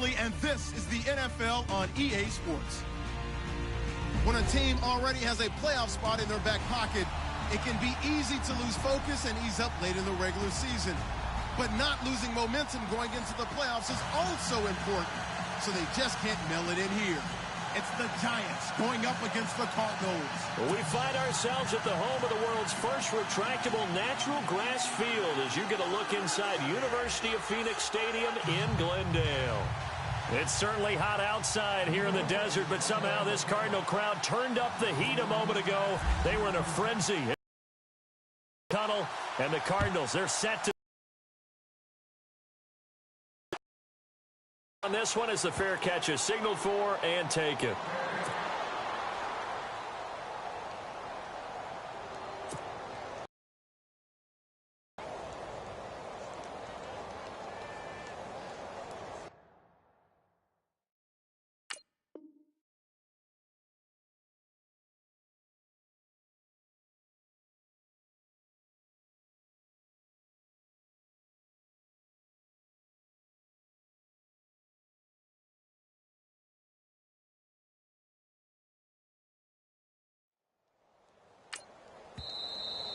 Beasley, and this is the NFL on EA Sports. When a team already has a playoff spot in their back pocket, it can be easy to lose focus and ease up late in the regular season. But not losing momentum going into the playoffs is also important, so they just can't mail it in here. It's the Giants going up against the Cardinals. We find ourselves at the home of the world's first retractable natural grass field as you get a look inside University of Phoenix Stadium in Glendale. It's certainly hot outside here in the desert, but somehow this Cardinal crowd turned up the heat a moment ago. They were in a frenzy. Tunnel, and the Cardinals, they're set to. On this one as the fair catch is signaled for and taken.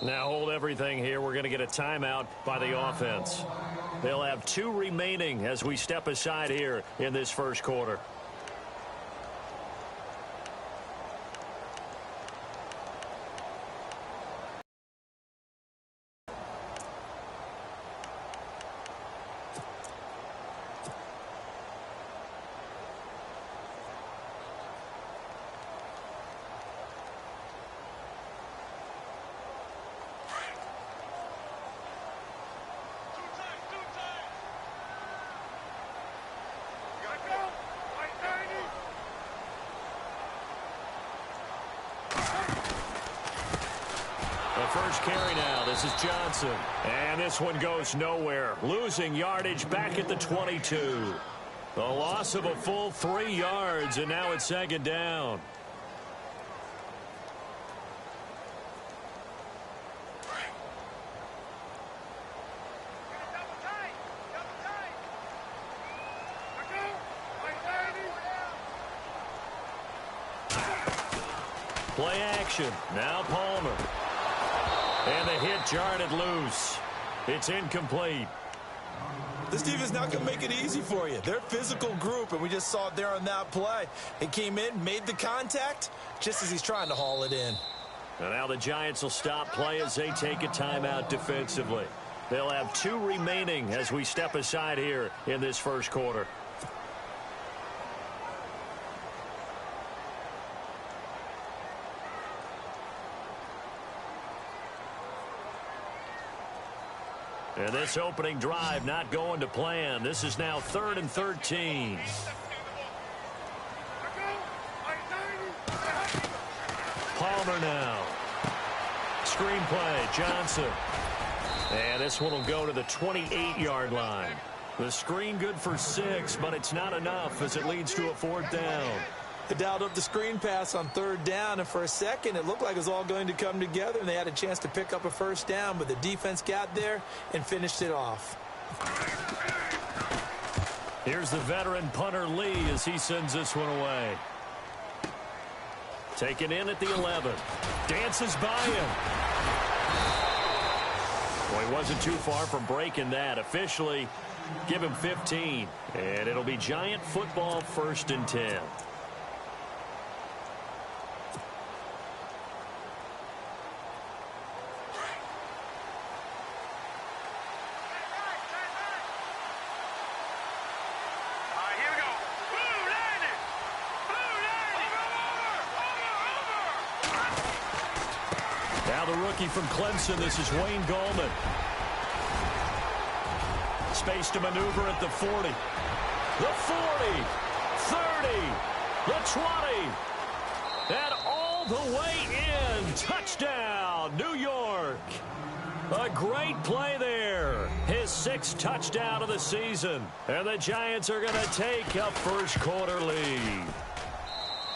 Now hold everything here. We're going to get a timeout by the offense. They'll have 2 remaining as we step aside here in this first quarter. First carry now. This is Johnson. And this one goes nowhere. Losing yardage back at the 22. The loss of a full 3 yards, and now it's second down. Play action. Now Palmer. And the hit jarred it loose. It's incomplete. This defense not going to make it easy for you. They're a physical group, and we just saw it there on that play. It came in, made the contact, just as he's trying to haul it in. And now the Giants will stop play as they take a timeout defensively. They'll have 2 remaining as we step aside here in this first quarter. And this opening drive not going to plan. This is now 3rd and 13. Palmer now. Screen play, Johnson. And this one will go to the 28-yard line. The screen good for 6, but it's not enough as it leads to a 4th down. They dialed up the screen pass on 3rd down, and for a second it looked like it was all going to come together, and they had a chance to pick up a 1st down, but the defense got there and finished it off. Here's the veteran punter Lee as he sends this one away. Taken in at the 11. Dances by him. Well, he wasn't too far from breaking that. Officially, give him 15. And it'll be Giant football 1st and 10. From Clemson, this is Wayne Gallman. Space to maneuver at the 40. The 40, 30, the 20, and all the way in. Touchdown, New York. A great play there. His 6th touchdown of the season. And the Giants are going to take a first quarter lead.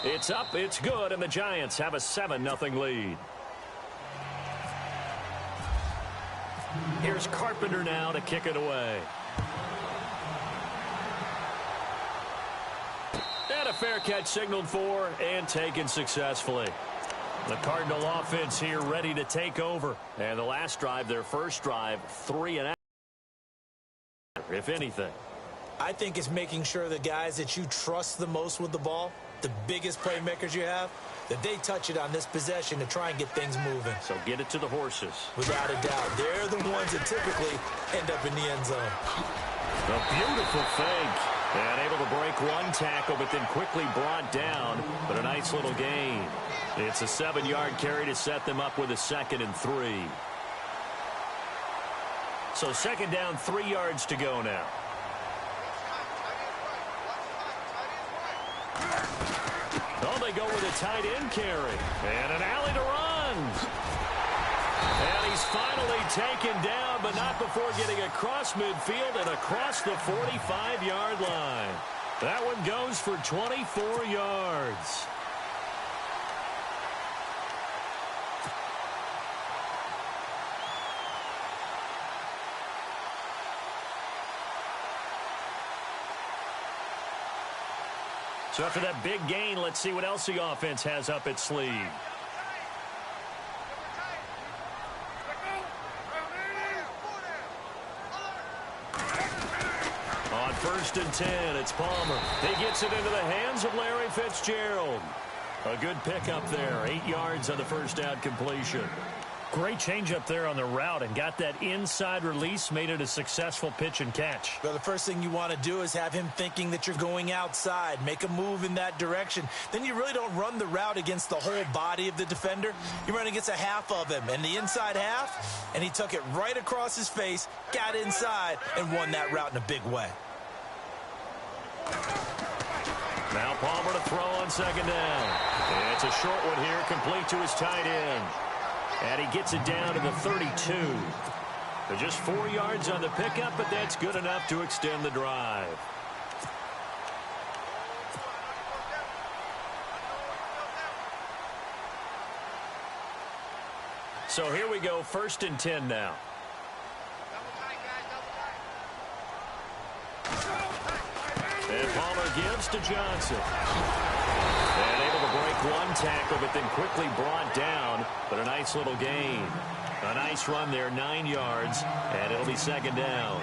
It's up, it's good, and the Giants have a 7-0 lead. Here's Carpenter now to kick it away. And a fair catch signaled for and taken successfully. The Cardinal offense here ready to take over. And the last drive, their first drive, 3 and out, if anything. I think it's making sure the guys that you trust the most with the ball, the biggest playmakers you have, that they touch it on this possession to try and get things moving. So get it to the horses. Without a doubt. They're the ones that typically end up in the end zone. A beautiful fake. And able to break one tackle, but then quickly brought down. But a nice little gain. It's a 7-yard carry to set them up with a 2nd and 3. So 2nd down, 3 yards to go now. Oh, they go with a tight end carry. And an alley to run. And he's finally taken down, but not before getting across midfield and across the 45-yard line. That one goes for 24 yards. So after that big gain, let's see what else the offense has up its sleeve. On 1st and 10, it's Palmer. He gets it into the hands of Larry Fitzgerald. A good pickup there, 8 yards on the first down completion. Great change up there on the route and got that inside release, made it a successful pitch and catch. Well, the first thing you want to do is have him thinking that you're going outside, make a move in that direction. Then you really don't run the route against the whole body of the defender. You run against a half of him, and the inside half, and he took it right across his face, got inside, and won that route in a big way. Now Palmer to throw on 2nd down. It's a short one here, complete to his tight end. And he gets it down to the 32. They're just 4 yards on the pickup, but that's good enough to extend the drive. So here we go, 1st and 10 now. And Palmer gives to Johnson. And able to break one tackle, but then quickly brought down. But a nice little gain. A nice run there, 9 yards, and it'll be 2nd down.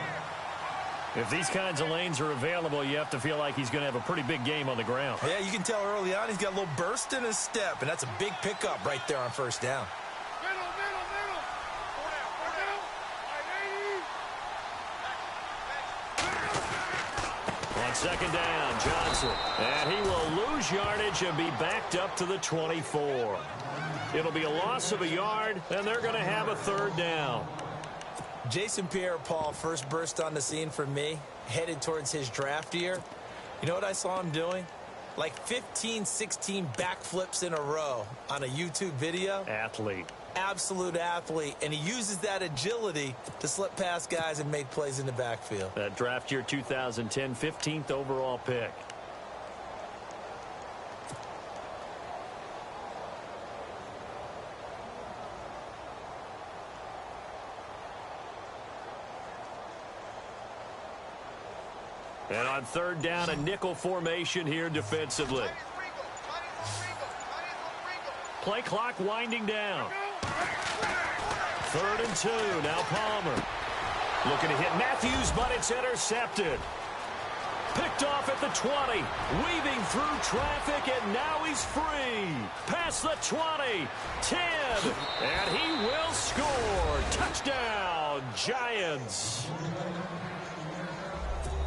If these kinds of lanes are available, you have to feel like he's going to have a pretty big game on the ground. Yeah, you can tell early on he's got a little burst in his step, and that's a big pickup right there on 1st down. On 2nd down, Johnson. And he will lose yardage and be backed up to the 24. It'll be a loss of a yard, and they're going to have a 3rd down. Jason Pierre-Paul first burst on the scene for me, headed towards his draft year. You know what I saw him doing? Like 15, 16 backflips in a row on a YouTube video. Athlete. Absolute athlete, and he uses that agility to slip past guys and make plays in the backfield. That draft year 2010, 15th overall pick. And on 3rd down, a nickel formation here defensively. Play clock winding down. 3rd and 2. Now Palmer. Looking to hit Matthews, but it's intercepted. Picked off at the 20. Weaving through traffic, and now he's free. Past the 20. 10. And he will score. Touchdown, Giants.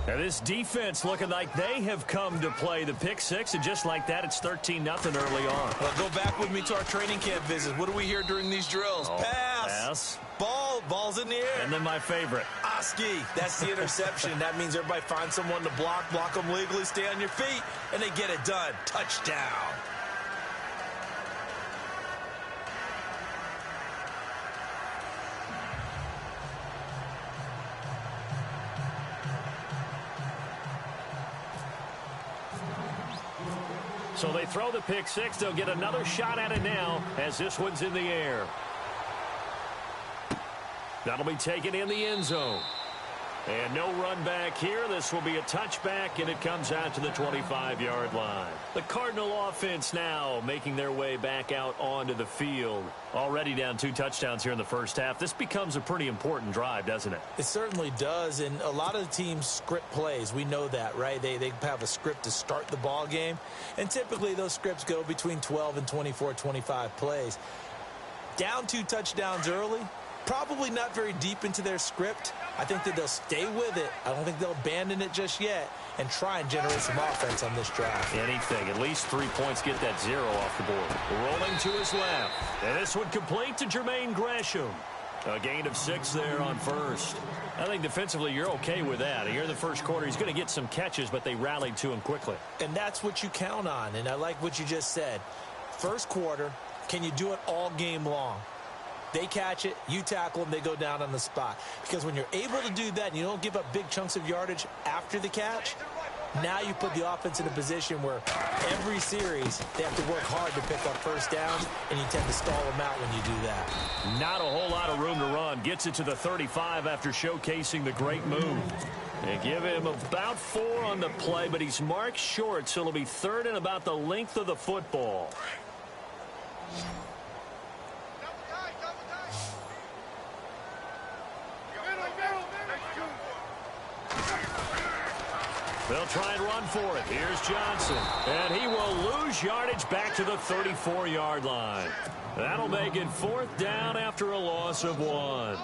Now this defense looking like they have come to play the pick six, and just like that, it's 13-0 early on. Well, go back with me to our training camp visit. What do we hear during these drills? Pass. Ball's in the air. And then my favorite. Oski. That's the interception. That means everybody finds someone to block them legally, stay on your feet, and they get it done. Touchdown. So they throw the pick six. They'll get another shot at it now as this one's in the air. That'll be taken in the end zone. And no run back here. This will be a touchback, and it comes out to the 25-yard line. The Cardinal offense now making their way back out onto the field. Already down 2 touchdowns here in the first half. This becomes a pretty important drive, doesn't it? It certainly does, and a lot of the teams script plays. We know that, right? They have a script to start the ball game, and typically those scripts go between 12 and 24, 25 plays. Down 2 touchdowns early, probably not very deep into their script. I think that they'll stay with it. I don't think they'll abandon it just yet and try and generate some offense on this drive. Anything. At least 3 points, get that 0 off the board. Rolling to his left. And this would complete to Jermaine Gresham. A gain of 6 there on first. I think defensively you're okay with that. Here in the first quarter, he's going to get some catches, but they rallied to him quickly. And that's what you count on, and I like what you just said. First quarter, can you do it all game long? They catch it, you tackle them, they go down on the spot. Because when you're able to do that and you don't give up big chunks of yardage after the catch, now you put the offense in a position where every series they have to work hard to pick up first downs, and you tend to stall them out when you do that. Not a whole lot of room to run. Gets it to the 35 after showcasing the great move. They give him about 4 on the play, but he's marked short, so it'll be 3rd and about the length of the football. They'll try and run for it. Here's Johnson. And he will lose yardage back to the 34-yard line. That'll make it 4th down after a loss of 1.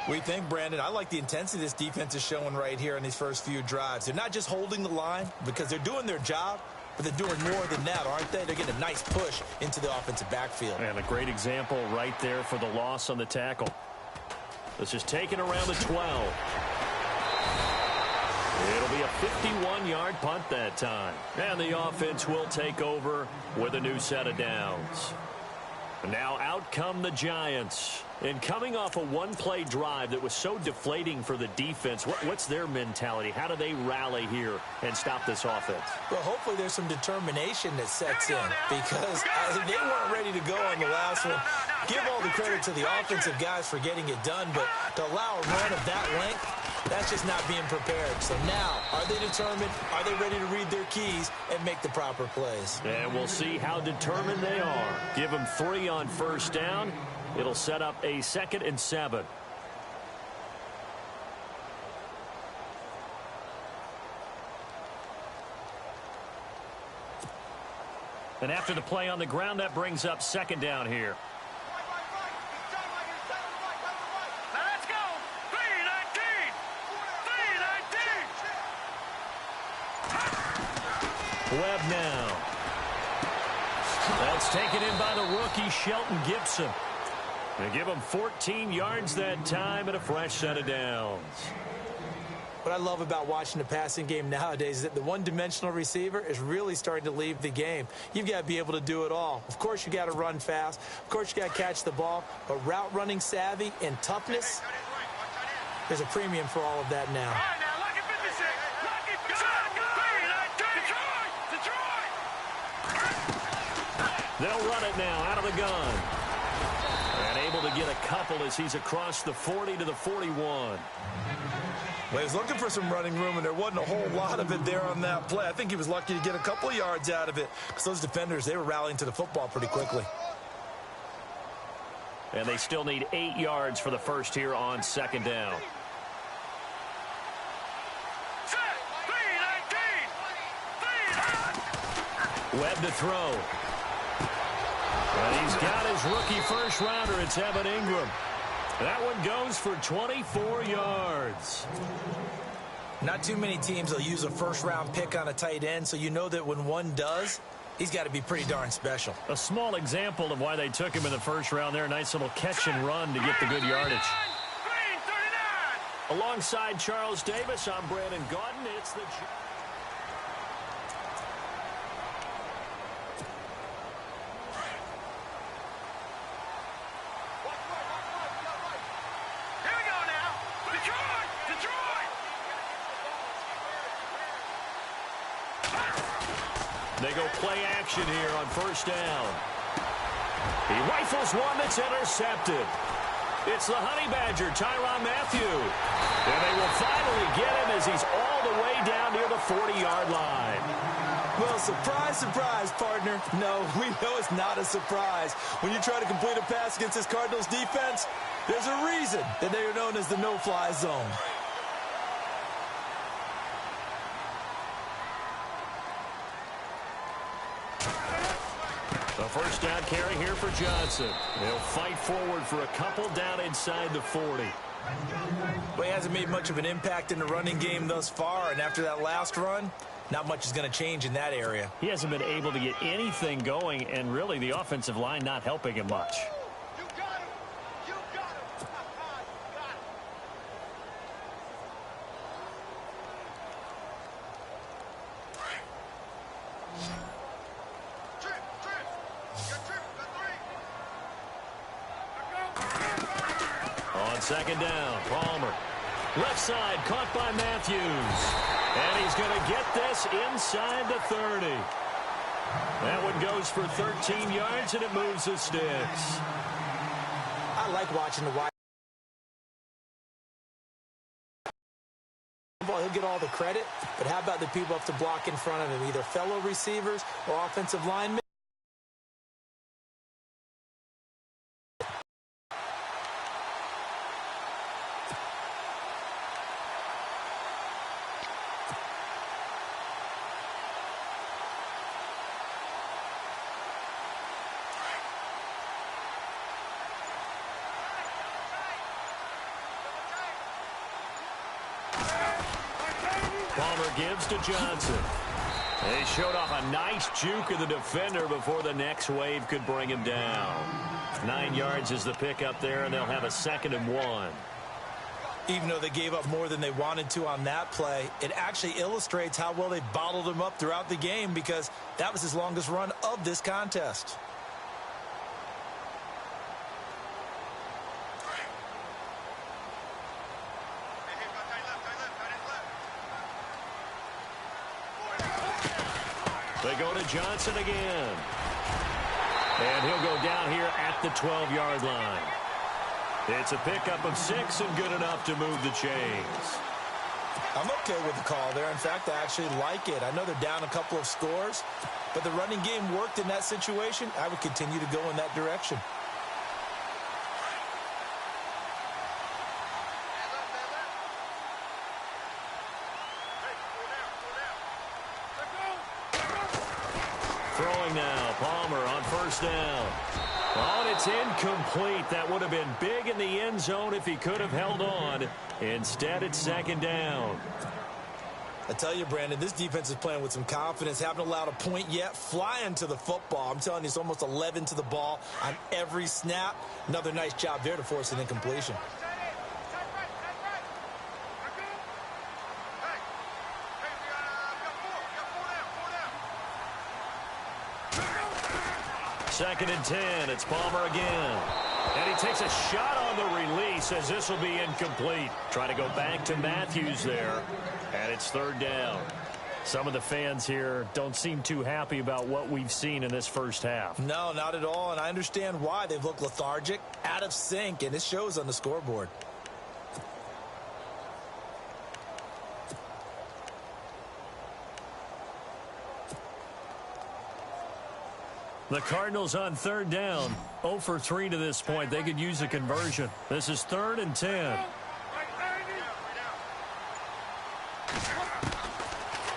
We think, Brandon, I like the intensity this defense is showing right here in these first few drives. They're not just holding the line because they're doing their job, but they're doing more than that, aren't they? They're getting a nice push into the offensive backfield. And a great example right there for the loss on the tackle. This is taken around the 12. It'll be a 51-yard punt that time. And the offense will take over with a new set of downs. And now out come the Giants. And coming off a one-play drive that was so deflating for the defense, what's their mentality? How do they rally here and stop this offense? Well, hopefully there's some determination that sets in because they weren't ready to go on the last one. Give all the credit to the offensive guys for getting it done, but to allow a run of that length, that's just not being prepared. So now, are they determined? Are they ready to read their keys and make the proper plays? And we'll see how determined they are. Give them 3 on first down. It'll set up a 2nd and 7. And after the play on the ground, that brings up 2nd down here. Webb now. That's taken in by the rookie, Shelton Gibson. They give him 14 yards that time and a fresh set of downs. What I love about watching the passing game nowadays is that the one-dimensional receiver is really starting to leave the game. You've got to be able to do it all. Of course, you got to run fast. Of course, you got to catch the ball. But route running savvy and toughness, there's a premium for all of that now. They'll run it now out of the gun. And able to get a couple as he's across the 40 to the 41. Well, he was looking for some running room, and there wasn't a whole lot of it there on that play. I think he was lucky to get a couple of yards out of it because those defenders, they were rallying to the football pretty quickly. And they still need 8 yards for the first here on 2nd down. Webb to throw. And he's got his rookie first rounder. It's Evan Ingram. That one goes for 24 yards. Not too many teams will use a first-round pick on a tight end, so you know that when one does, he's got to be pretty darn special. A small example of why they took him in the first round there. Nice little catch and run to get the good yardage. Alongside Charles Davis, I'm Brandon Gaudin. It's the... They go play action here on first down. He rifles one that's intercepted. It's the Honey Badger, Tyrann Mathieu. And they will finally get him as he's all the way down near the 40-yard line. Well, surprise, surprise, partner. No, we know it's not a surprise. When you try to complete a pass against this Cardinals defense, there's a reason that they are known as the no-fly zone. A first down carry here for Johnson. They'll fight forward for a couple down inside the 40. Well, he hasn't made much of an impact in the running game thus far, and after that last run, not much is going to change in that area. He hasn't been able to get anything going, and really the offensive line not helping him much. You got him! You got him! You got him! Trip! You're tripping! Got 3! On second down, Palmer. Left side, caught by Matthews. And he's going to get this inside the 30. That one goes for 13 yards, and it moves the sticks. I like watching the wide. He'll get all the credit, but how about the people up to block in front of him, either fellow receivers or offensive linemen? Palmer gives to Johnson. They showed off a nice juke of the defender before the next wave could bring him down. 9 yards is the pickup there, and they'll have a 2nd and 1. Even though they gave up more than they wanted to on that play, it actually illustrates how well they bottled him up throughout the game, because that was his longest run of this contest. They go to Johnson again. And he'll go down here at the 12-yard line. It's a pickup of 6 and good enough to move the chains. I'm okay with the call there. In fact, I actually like it. I know they're down a couple of scores, but the running game worked in that situation. I would continue to go in that direction. Throwing now, Palmer on first down. Oh, and it's incomplete. That would have been big in the end zone if he could have held on. Instead, it's 2nd down. I tell you, Brandon, this defense is playing with some confidence. Haven't allowed a point yet. Flying to the football. I'm telling you, it's almost 11 to the ball on every snap. Another nice job there to force an incompletion. Second and 10. It's Palmer again. And he takes a shot on the release as this will be incomplete. Try to go back to Matthews there. And it's 3rd down. Some of the fans here don't seem too happy about what we've seen in this first half. No, not at all. And I understand why. They've looked lethargic, out of sync, and it shows on the scoreboard. The Cardinals on 3rd down, 0 for 3 to this point. They could use a conversion. This is 3rd and 10.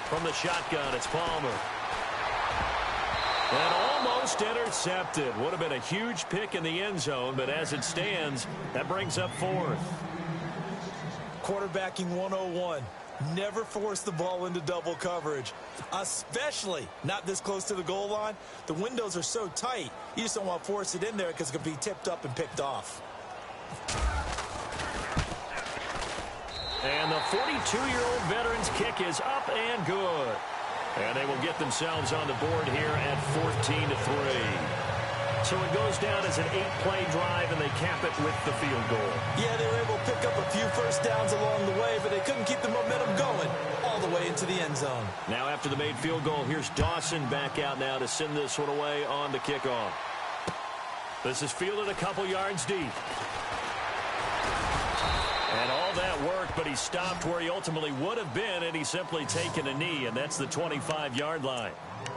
From the shotgun, it's Palmer. And almost intercepted. Would have been a huge pick in the end zone, but as it stands, that brings up 4th. Quarterbacking 101. Never force the ball into double coverage, especially not this close to the goal line. The windows are so tight, you just don't want to force it in there because it could be tipped up and picked off. And the 42-year-old veteran's kick is up and good. And they will get themselves on the board here at 14-3. So it goes down as an 8-play drive, and they cap it with the field goal. Yeah, they were able to pick up a few first downs along the way, but they couldn't keep the momentum going all the way into the end zone. Now after the made field goal, here's Dawson back out now to send this one away on the kickoff. This is fielded a couple yards deep. that work, but he stopped where he ultimately would have been, and he's simply taken a knee, and that's the 25-yard line.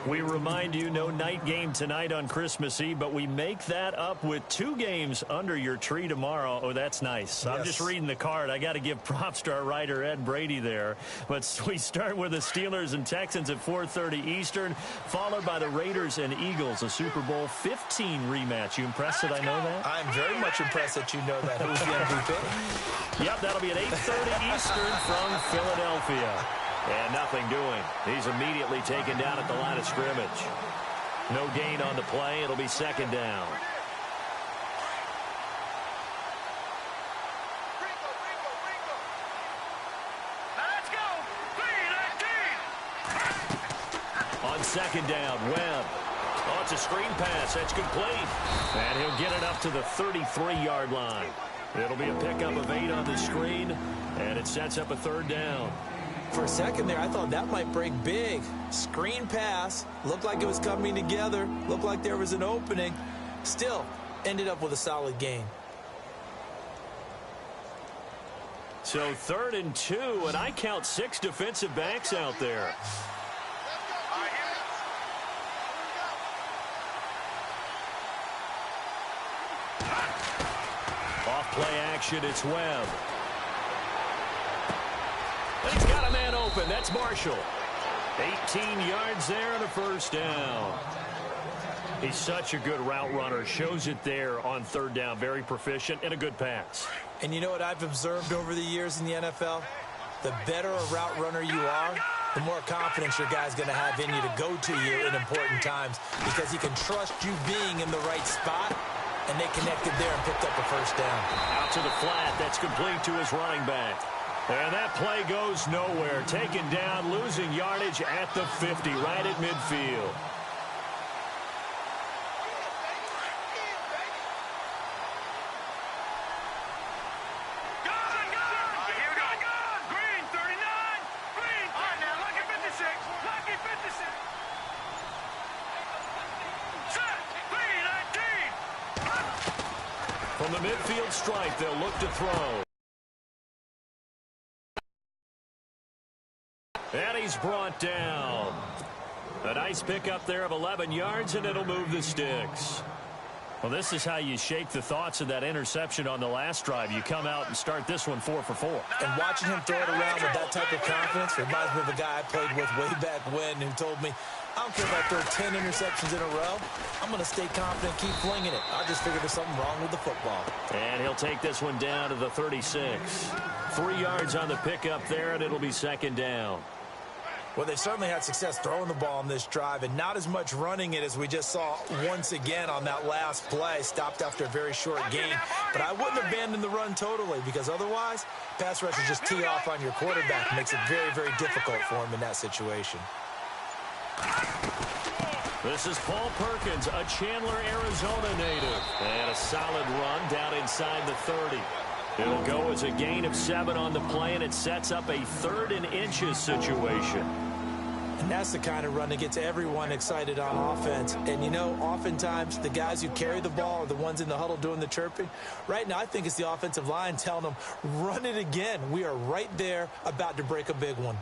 We remind you, no night game tonight on Christmas Eve, but we make that up with 2 games under your tree tomorrow. Oh, that's nice. Yes. I'm just reading the card. I got to give props to our writer, Ed Brady, there. But we start with the Steelers and Texans at 4:30 Eastern, followed by the Raiders and Eagles, a Super Bowl 15 rematch. You impressed that I know that? I'm very much impressed that you know that. Who's the MVP? Yep, that'll be at 8:30 Eastern from Philadelphia. And nothing doing. He's immediately taken down at the line of scrimmage. No gain on the play. It'll be second down. Let's go. On second down, Webb. Oh, it's a screen pass. That's complete. And he'll get it up to the 33-yard line. It'll be a pickup of 8 on the screen, and it sets up a third down. For a second there, I thought that might break big. Screen pass. Looked like it was coming together. Looked like there was an opening. Still, ended up with a solid gain. So 3rd and 2, and I count 6 defensive backs out there. Off play action, it's Webb. And he's got a man open. That's Marshall. 18 yards there and a first down. He's such a good route runner. Shows it there on 3rd down. Very proficient and a good pass. And you know what I've observed over the years in the NFL? The better a route runner you are, the more confidence your guy's going to have in you to go to you in important times, because he can trust you being in the right spot, and they connected there and picked up a first down. Out to the flat. That's complete to his running back. And that play goes nowhere. Taken down, losing yardage at the 50, right at midfield. From the midfield stripe, they'll look to throw. And he's brought down. A nice pickup there of 11 yards, and it'll move the sticks. Well, this is how you shake the thoughts of that interception on the last drive. You come out and start this one 4 for 4. And watching him throw it around with that type of confidence reminds me of a guy I played with way back when who told me, I don't care if I throw 10 interceptions in a row. I'm going to stay confident, keep flinging it. I just figured there's something wrong with the football. And he'll take this one down to the 36. 3 yards on the pickup there, and it'll be second down. Well, they've certainly had success throwing the ball on this drive, and not as much running it as we just saw once again on that last play. Stopped after a very short gain. But I wouldn't abandon the run totally, because otherwise, pass rushers just tee off on your quarterback. Makes it very, very difficult for him in that situation. This is Paul Perkins, a Chandler, Arizona native. And a solid run down inside the 30. It'll go as a gain of 7 on the play, and it sets up a 3rd and inches situation. And that's the kind of run that gets everyone excited on offense. And, you know, oftentimes the guys who carry the ball are the ones in the huddle doing the chirping. Right now, I think it's the offensive line telling them, run it again. We are right there about to break a big one.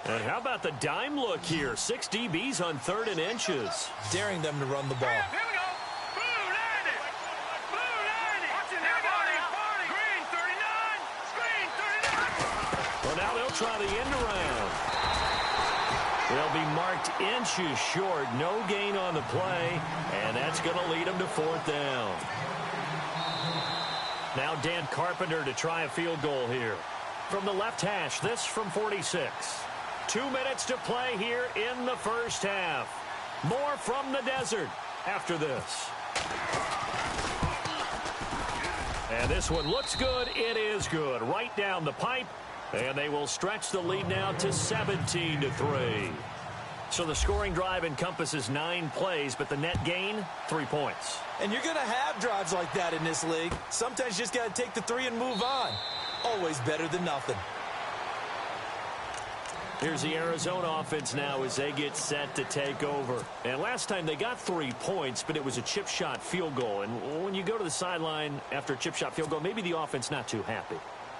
And how about the dime look here? 6 DBs on 3rd and inches. Daring them to run the ball. Well, now they'll try the end around. They'll be marked inches short. No gain on the play, and that's going to lead them to 4th down. Now Dan Carpenter to try a field goal here. From the left hash, this from 46. 2 minutes to play here in the first half. More from the desert after this. And this one looks good. It is good. Right down the pipe. And they will stretch the lead now to 17-3. So the scoring drive encompasses 9 plays, but the net gain, 3 points. And you're going to have drives like that in this league. Sometimes you just got to take the 3 and move on. Always better than nothing. Here's the Arizona offense now as they get set to take over. And last time they got 3 points, but it was a chip shot field goal. And when you go to the sideline after a chip shot field goal, maybe the offense not too happy.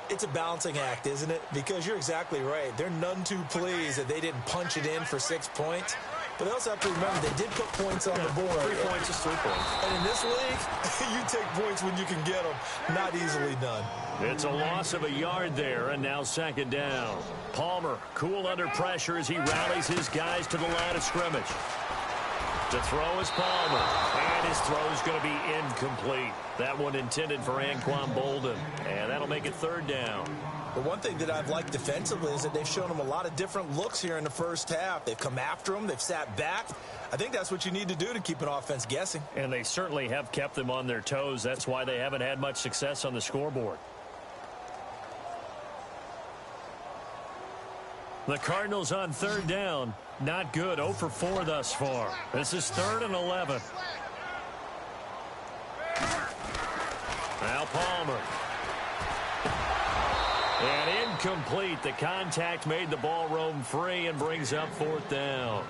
It's a balancing act, isn't it? Because you're exactly right. They're none too pleased that they didn't punch it in for 6 points. But they also have to remember they did put points on the board. 3 points is 3 points. And in this league, you take points when you can get them. Not easily done. It's a loss of a yard there, and now second down. Palmer, cool under pressure as he rallies his guys to the line of scrimmage. To throw is Palmer, and his throw is going to be incomplete. That one intended for Anquan Bolden, and that'll make it third down. The one thing that I've liked defensively is that they've shown them a lot of different looks here in the first half. They've come after them. They've sat back. I think that's what you need to do to keep an offense guessing. And they certainly have kept them on their toes. That's why they haven't had much success on the scoreboard. The Cardinals on third down. Not good. 0 for 4 thus far. This is 3rd and 11. Now Palmer. And incomplete. The contact made the ball roam free and brings up 4th down.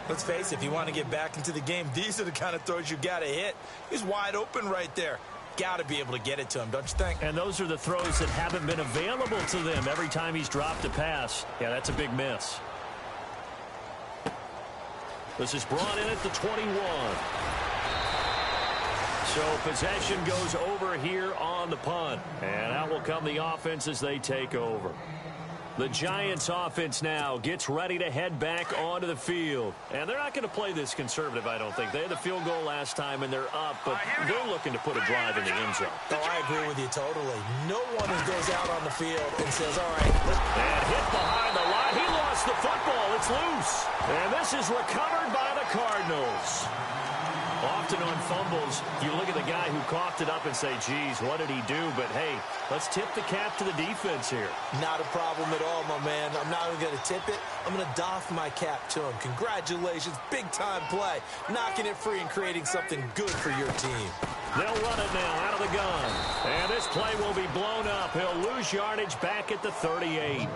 Let's face it, if you want to get back into the game, these are the kind of throws you got to hit. He's wide open right there. Got to be able to get it to him, don't you think? And those are the throws that haven't been available to them every time he's dropped a pass. Yeah, that's a big miss. This is brought in at the 21. So possession goes over here on the punt. And out will come the offense as they take over. The Giants offense now gets ready to head back onto the field. And they're not going to play this conservative, I don't think. They had the field goal last time, and they're up, but they're looking to put a drive in the end zone. Oh, I agree with you totally. No one goes out on the field and says, all right. And hit behind the line. He lost the football. It's loose. And this is recovered by the Cardinals. Often on fumbles, you look at the guy who coughed it up and say, geez, what did he do? But, hey, let's tip the cap to the defense here. Not a problem at all, my man. I'm not even going to tip it. I'm going to doff my cap to him. Congratulations. Big-time play. Knocking it free and creating something good for your team. They'll run it now out of the gun. And this play will be blown up. He'll lose yardage back at the 38.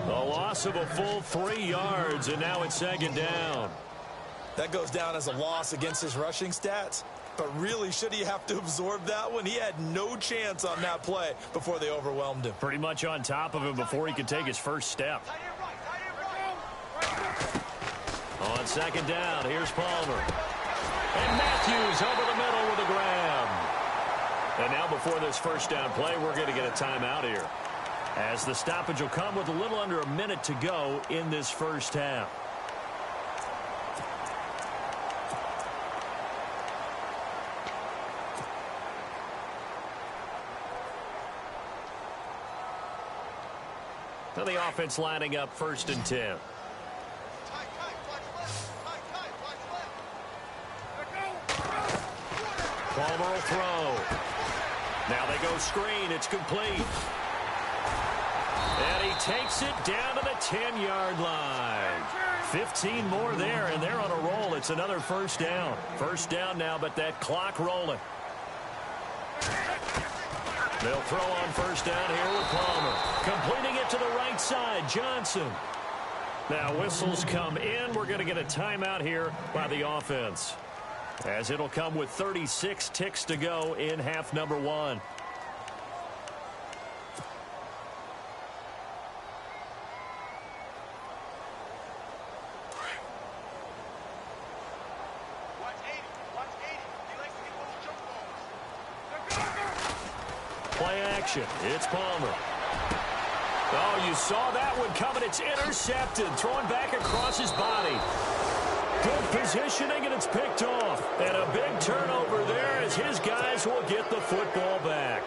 A loss of a full 3 yards, and now it's second down. That goes down as a loss against his rushing stats. But really, should he have to absorb that one? He had no chance on that play before they overwhelmed him. Pretty much on top of him before he could take his first step. On second down, here's Palmer. And Matthews over the middle with a grab. And now before this first down play, we're going to get a timeout here, as the stoppage will come with a little under a minute to go in this first half. Now the offense lining up 1st and 10. Palmer will throw. Now they go screen. It's complete. And he takes it down to the 10-yard line. 15 more there, and they're on a roll. It's another first down. First down now, but that clock rolling. They'll throw on first down here with Palmer. Completing it to the right side, Johnson. Now whistles come in. We're going to get a timeout here by the offense, as it'll come with 36 ticks to go in half number 1. Play action. It's Palmer. Oh, you saw that one coming. It's intercepted. Thrown back across his body. Good positioning, and it's picked off. And a big turnover there as his guys will get the football back.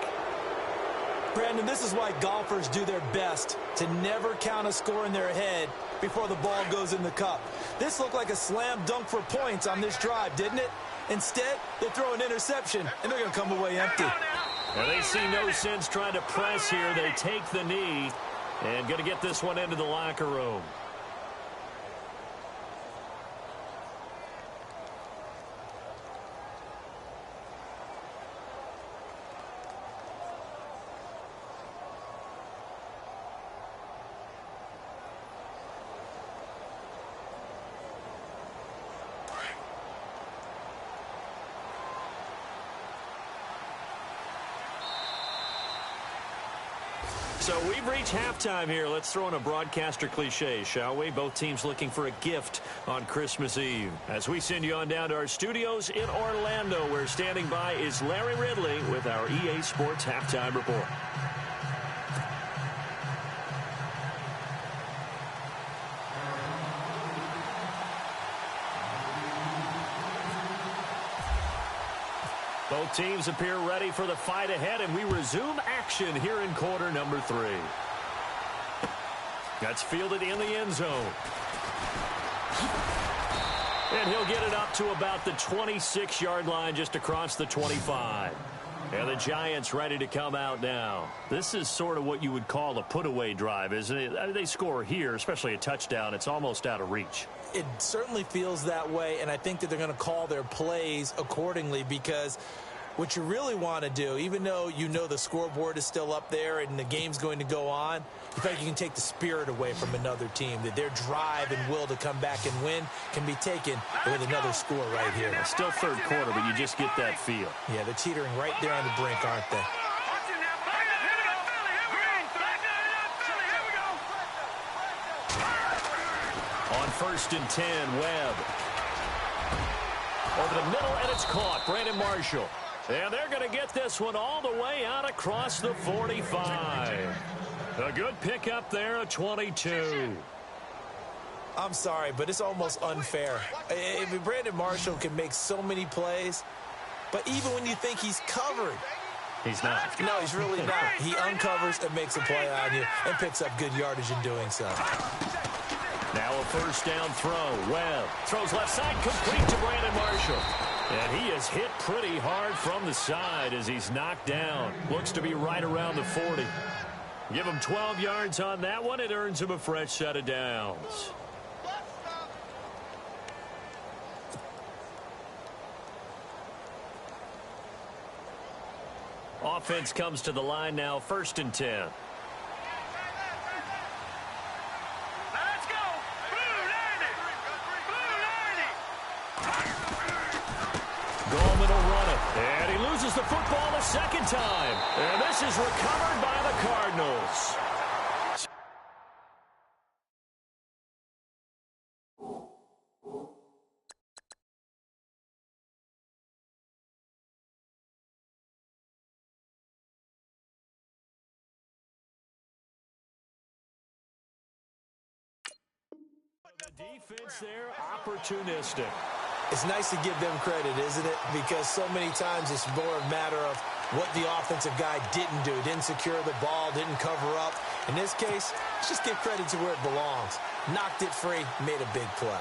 Brandon, this is why golfers do their best to never count a score in their head before the ball goes in the cup. This looked like a slam dunk for points on this drive, didn't it? Instead, they throw an interception, and they're going to come away empty. Now they see no sense trying to press here. They take the knee and going to get this one into the locker room. So we've reached halftime here. Let's throw in a broadcaster cliche, shall we? Both teams looking for a gift on Christmas Eve. As we send you on down to our studios in Orlando, where standing by is Larry Ridley with our EA Sports Halftime Report. Both teams appear ready for the fight ahead, and we resume action here in quarter number 3. That's fielded in the end zone. And he'll get it up to about the 26-yard line, just across the 25. And the Giants ready to come out now. This is sort of what you would call a put-away drive, isn't it? I mean, they score here, especially a touchdown. It's almost out of reach. It certainly feels that way, and I think that they're going to call their plays accordingly, because what you really want to do, even though you know the scoreboard is still up there and the game's going to go on, you think you can take the spirit away from another team, that their drive and will to come back and win can be taken with another score right here. It's still third quarter, but you just get that feel. Yeah, they're teetering right there on the brink, aren't they? On 1st and 10, Webb. Over the middle, and it's caught. Brandon Marshall. And they're going to get this one all the way out across the 45. A good pickup there, a 22. I'm sorry, but it's almost unfair. Brandon Marshall can make so many plays, but even when you think he's covered, he's not. No, he's really not. He uncovers and makes a play on you and picks up good yardage in doing so. Now a first down throw. Webb throws left side, complete to Brandon Marshall. And he is hit pretty hard from the side as he's knocked down. Looks to be right around the 40. Give him 12 yards on that one. It earns him a fresh set of downs. Offense comes to the line now, 1st and 10. And he loses the football a second time. And this is recovered by the Cardinals. The defense there, opportunistic. It's nice to give them credit, isn't it? Because so many times it's more a matter of what the offensive guy didn't do. Didn't secure the ball, didn't cover up. In this case, let's just give credit to where it belongs. Knocked it free, made a big play.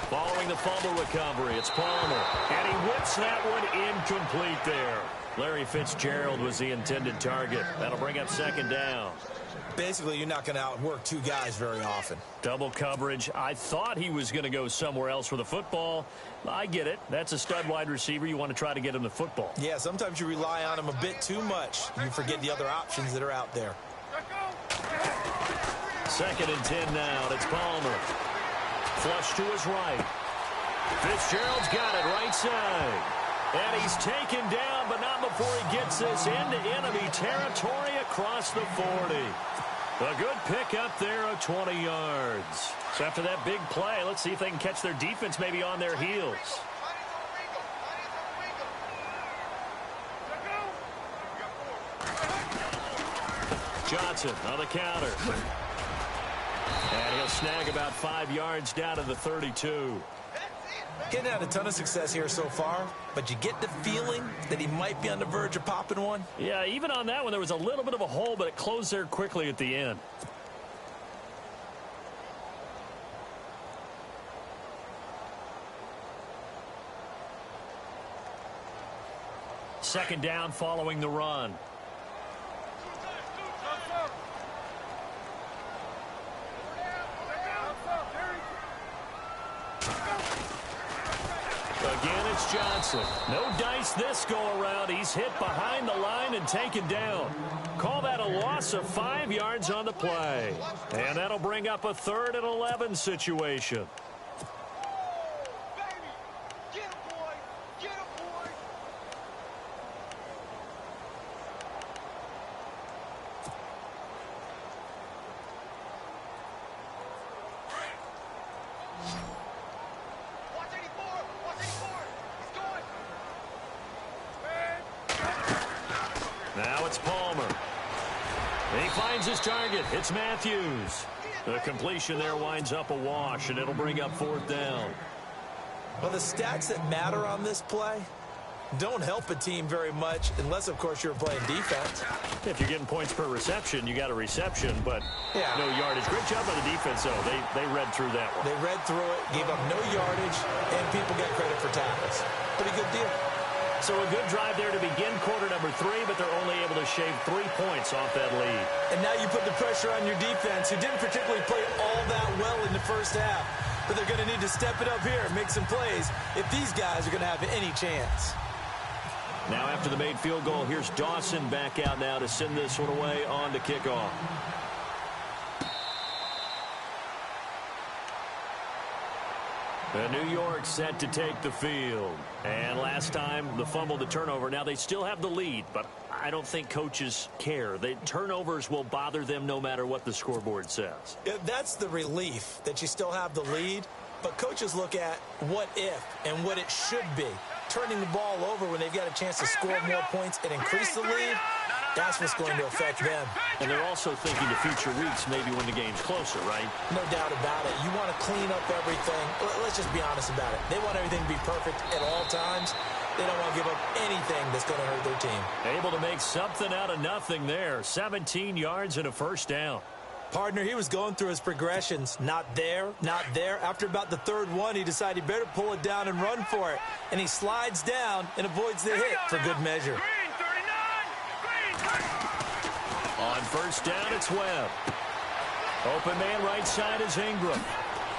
Following the fumble recovery, it's Palmer. And he whips that one incomplete there. Larry Fitzgerald was the intended target. That'll bring up second down. Basically, you're not going to outwork two guys very often. Double coverage. I thought he was going to go somewhere else with the football. I get it. That's a stud wide receiver. You want to try to get him the football. Yeah, sometimes you rely on him a bit too much. You forget the other options that are out there. 2nd and 10 now. It's Palmer. Flush to his right. Fitzgerald's got it right side. And he's taken down, but not before he gets this into enemy territory across the 40. A good pickup there of 20 yards. So after that big play, let's see if they can catch their defense maybe on their heels. Johnson on the counter. And he'll snag about 5 yards down to the 32. Getting out a ton of success here so far, but you get the feeling that he might be on the verge of popping one. Yeah, even on that one, there was a little bit of a hole, but it closed there quickly at the end. Second down following the run. A Again, it's Johnson. No dice this go-around. He's hit behind the line and taken down. Call that a loss of 5 yards on the play. And that'll bring up a 3rd and 11 situation. Now it's Palmer. He finds his target. It's Matthews. The completion there winds up a wash, and it'll bring up 4th down. Well, the stats that matter on this play don't help a team very much unless, of course, you're playing defense. If you're getting points per reception, you got a reception, but no yardage. Great job by the defense, though. They read through that one. They read through it, gave up no yardage, and people got credit for tackles. Pretty good deal. So a good drive there to begin quarter number 3, but they're only able to shave 3 points off that lead. And now you put the pressure on your defense, who didn't particularly play all that well in the first half. But they're going to need to step it up here and make some plays if these guys are going to have any chance. Now after the made field goal, here's Dawson back out now to send this one away on the kickoff. The New York set to take the field. And last time, the fumble, the turnover. Now they still have the lead, but I don't think coaches care. The turnovers will bother them no matter what the scoreboard says. That's the relief that you still have the lead. But coaches look at what if and what it should be. Turning the ball over when they've got a chance to score more points and increase the lead, that's what's going to affect them. And they're also thinking to future weeks, maybe when the game's closer, right? No doubt about it. You want to clean up everything. Let's just be honest about it. They want everything to be perfect at all times. They don't want to give up anything that's going to hurt their team. Able to make something out of nothing there. 17 yards and a 1st down. Partner, he was going through his progressions. Not there, not there. After about the 3rd one, he decided he better pull it down and run for it. And he slides down and avoids the hit for good measure. On 1st down, it's Webb. Open man right side is Ingram.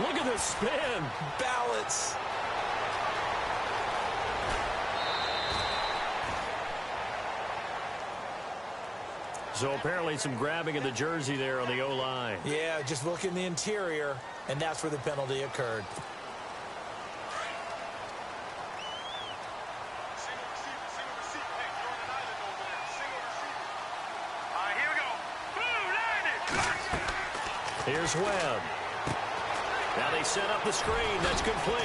Look at this spin. Balance. So apparently some grabbing of the jersey there on the O-line. Yeah, just look in the interior, and that's where the penalty occurred. Here's Webb. Now they set up the screen. That's complete.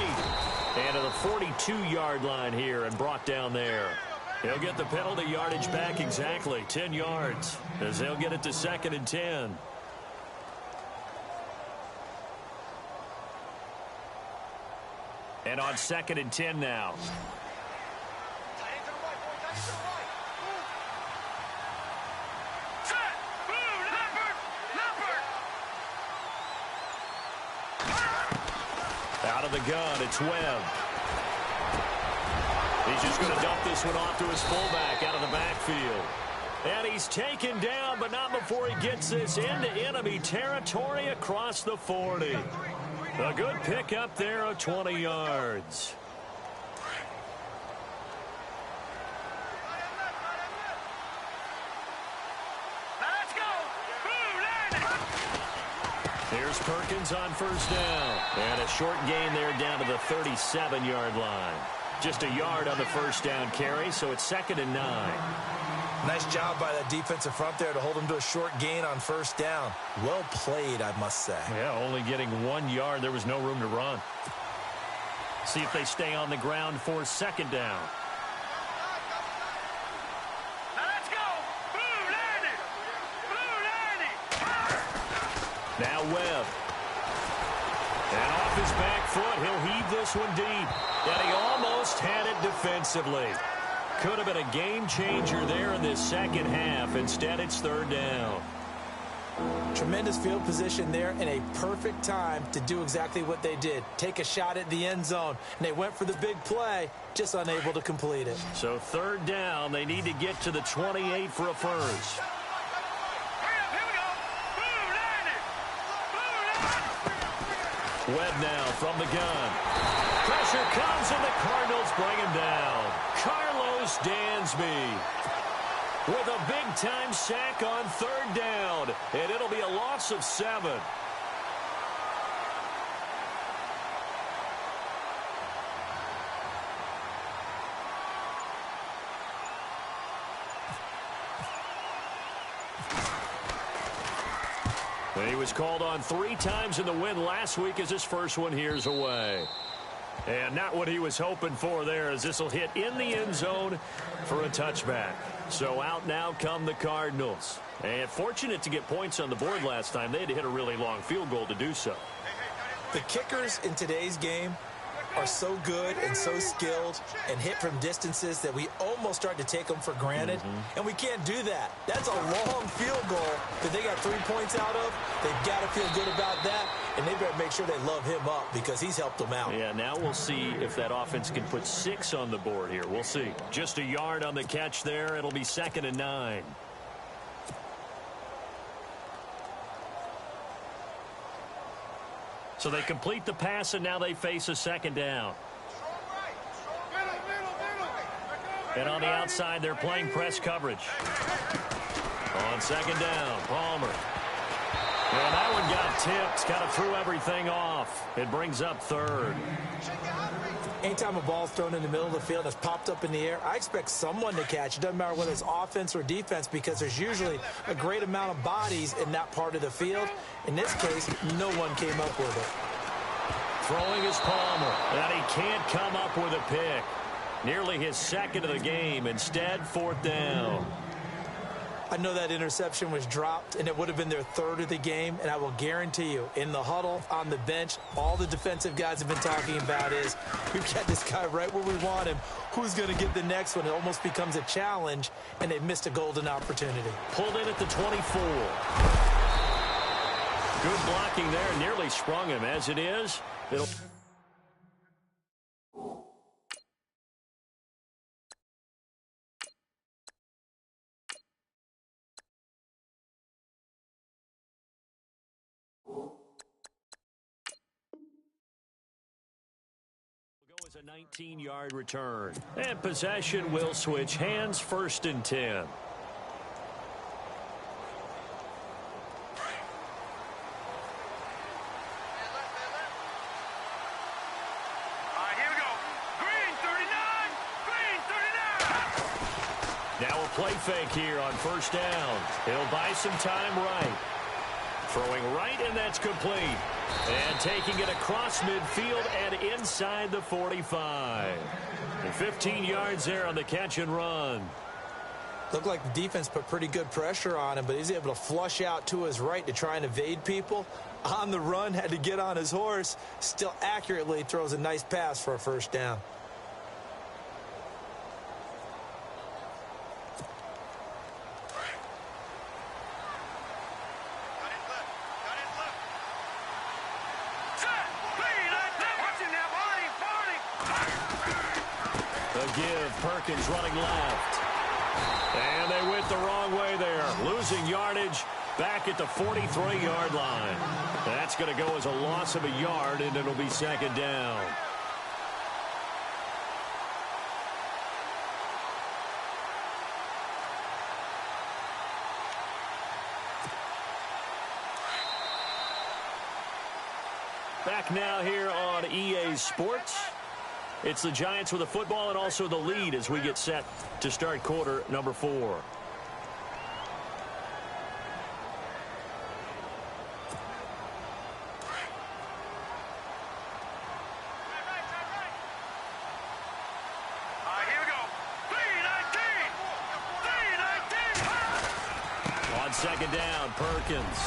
And to the 42-yard line here and brought down there. He'll get the penalty yardage back exactly, 10 yards, as they'll get it to 2nd and 10. And on 2nd and 10 now. Out of the gun, it's Webb. He's just going to dump this one off to his fullback out of the backfield. And he's taken down, but not before he gets this into enemy territory across the 40. A good pickup there of 20 yards. Here's Perkins on 1st down. And a short gain there down to the 37-yard line. Just a yard on the 1st down carry, so it's 2nd and 9. Nice job by that defensive front there to hold him to a short gain on 1st down. Well played, I must say. Yeah, only getting 1 yard. There was no room to run. See if they stay on the ground for 2nd down. Now Webb. And off his back foot, he'll heave this one deep. And he almost had it defensively. Could have been a game changer there in this 2nd half. Instead, it's 3rd down. Tremendous field position there and a perfect time to do exactly what they did. Take a shot at the end zone. And they went for the big play, just unable to complete it. So 3rd down, they need to get to the 28 for a first. Webb now from the gun. Pressure pressure comes, and the Cardinals bring him down. Carlos Dansby with a big-time sack on 3rd down, and it'll be a loss of 7. He was called on 3 times in the win last week as his first one here's away. And not what he was hoping for there, as this will hit in the end zone for a touchback. So out now come the Cardinals. And fortunate to get points on the board last time. They had to hit a really long field goal to do so. The kickers in today's game are so good and so skilled and hit from distances that we almost start to take them for granted. And we can't do that. That's a long field goal that they got 3 points out of. They've got to feel good about that, and they better make sure they love him up because he's helped them out. Yeah, now we'll see if that offense can put 6 on the board here. We'll see. Just a yard on the catch there. It'll be 2nd and 9. So they complete the pass, and now they face a 2nd down. And on the outside, they're playing press coverage. On 2nd down, Palmer. And that one got tipped, kind of threw everything off. It brings up 3rd. Anytime a ball's thrown in the middle of the field and it's popped up in the air, I expect someone to catch. It doesn't matter whether it's offense or defense because there's usually a great amount of bodies in that part of the field. In this case, no one came up with it. Throwing is Palmer, and he can't come up with a pick. Nearly his 2nd of the game. Instead, 4th down. I know that interception was dropped, and it would have been their 3rd of the game, and I will guarantee you, in the huddle, on the bench, all the defensive guys have been talking about is, we've got this guy right where we want him. Who's going to get the next one? It almost becomes a challenge, and they've missed a golden opportunity. Pulled in at the 24. Good blocking there, nearly sprung him. As it is, it'll... a 19-yard return. And possession will switch hands, 1st and 10. All right, here we go. Green 39. Green 39. Now a play fake here on 1st down. He'll buy some time right. Throwing right, and that's complete. And taking it across midfield and inside the 45. And 15 yards there on the catch and run. Looked like the defense put pretty good pressure on him, but he's able to flush out to his right to try and evade people. On the run, had to get on his horse. Still accurately throws a nice pass for a 1st down. Perkins running left. And they went the wrong way there. Losing yardage back at the 43-yard line. That's going to go as a loss of a yard, and it'll be 2nd down. Back now here on EA Sports. It's the Giants with the football and also the lead as we get set to start quarter number 4. Here we go. 3-19. On 2nd down, Perkins.